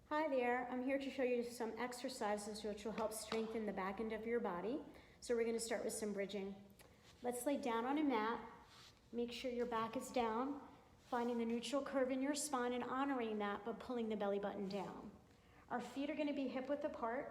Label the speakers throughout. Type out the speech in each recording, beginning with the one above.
Speaker 1: Hi there, I'm here to show you some exercises which will help strengthen the back end of your body. So we're going to start with some bridging. Let's lay down on a mat. Make sure your back is down, finding the neutral curve in your spine and honoring that, but pulling the belly button down. Our feet are going to be hip width apart,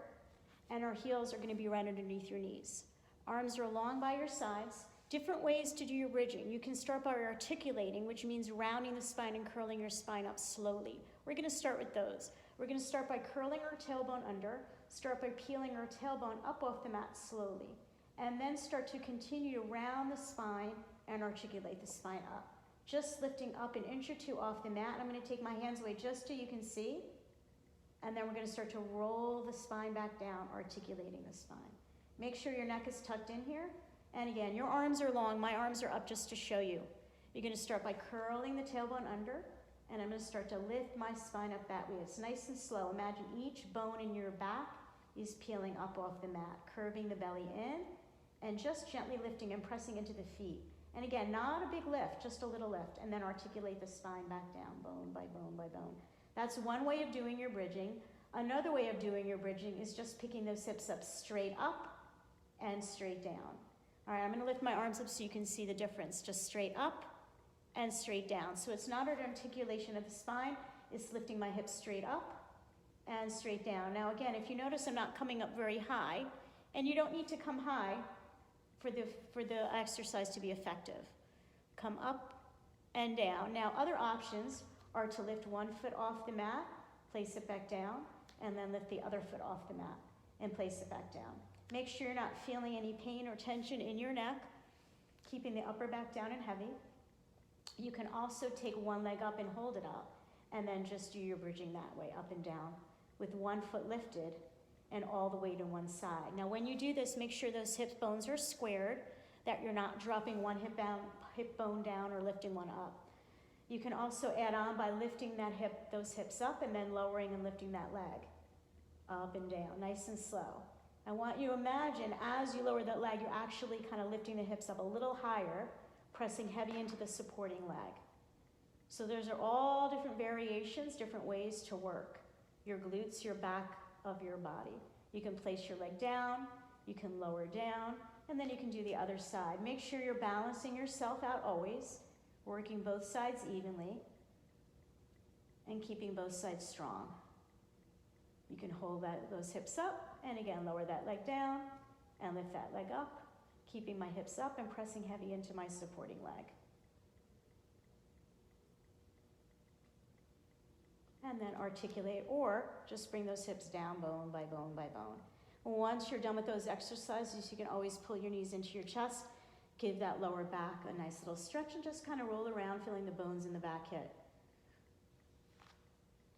Speaker 1: and our heels are going to be right underneath your knees. Arms are long by your sides. Different ways to do your bridging. You can start by articulating, which means rounding the spine and curling your spine up slowly. We're going to start with those. We're going to start by curling our tailbone under, start by peeling our tailbone up off the mat slowly, and then start to continue to round the spine and articulate the spine up. Just lifting up an inch or two off the mat. I'm going to take my hands away just so you can see, and then we're going to start to roll the spine back down, articulating the spine. Make sure your neck is tucked in here, and again, your arms are long. My arms are up just to show you. You're going to start by curling the tailbone under, and I'm going to start to lift my spine up that way. It's nice and slow. Imagine each bone in your back is peeling up off the mat, curving the belly in, and just gently lifting and pressing into the feet. And again, not a big lift, just a little lift, and then articulate the spine back down, bone by bone by bone. That's one way of doing your bridging. Another way of doing your bridging is just picking those hips up straight up and straight down. All right, I'm going to lift my arms up so you can see the difference. Just straight up and straight down. So it's not an articulation of the spine, it's lifting my hips straight up and straight down. Now again, if you notice I'm not coming up very high, and you don't need to come high for the exercise to be effective. Come up and down. Now other options are to lift one foot off the mat, place it back down, and then lift the other foot off the mat and place it back down. Make sure you're not feeling any pain or tension in your neck, keeping the upper back down and heavy. You can also take one leg up and hold it up, and then just do your bridging that way, up and down, with one foot lifted and all the way to one side. Now when you do this, make sure those hip bones are squared, that you're not dropping one hip bone down or lifting one up. You can also add on by lifting those hips up and then lowering and lifting that leg up and down, nice and slow. I want you to imagine as you lower that leg, you're actually kind of lifting the hips up a little higher, pressing heavy into the supporting leg. So those are all different variations, different ways to work your glutes, your back of your body. You can place your leg down, you can lower down, and then you can do the other side. Make sure you're balancing yourself out always, working both sides evenly, and keeping both sides strong. You can hold those hips up, and again, lower that leg down, and lift that leg up, keeping my hips up and pressing heavy into my supporting leg. And then articulate, or just bring those hips down bone by bone by bone. Once you're done with those exercises, you can always pull your knees into your chest, give that lower back a nice little stretch, and just kind of roll around, feeling the bones in the back hit.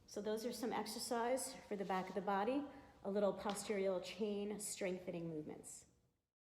Speaker 1: So those are some exercise for the back of the body, a little posterior chain strengthening movements.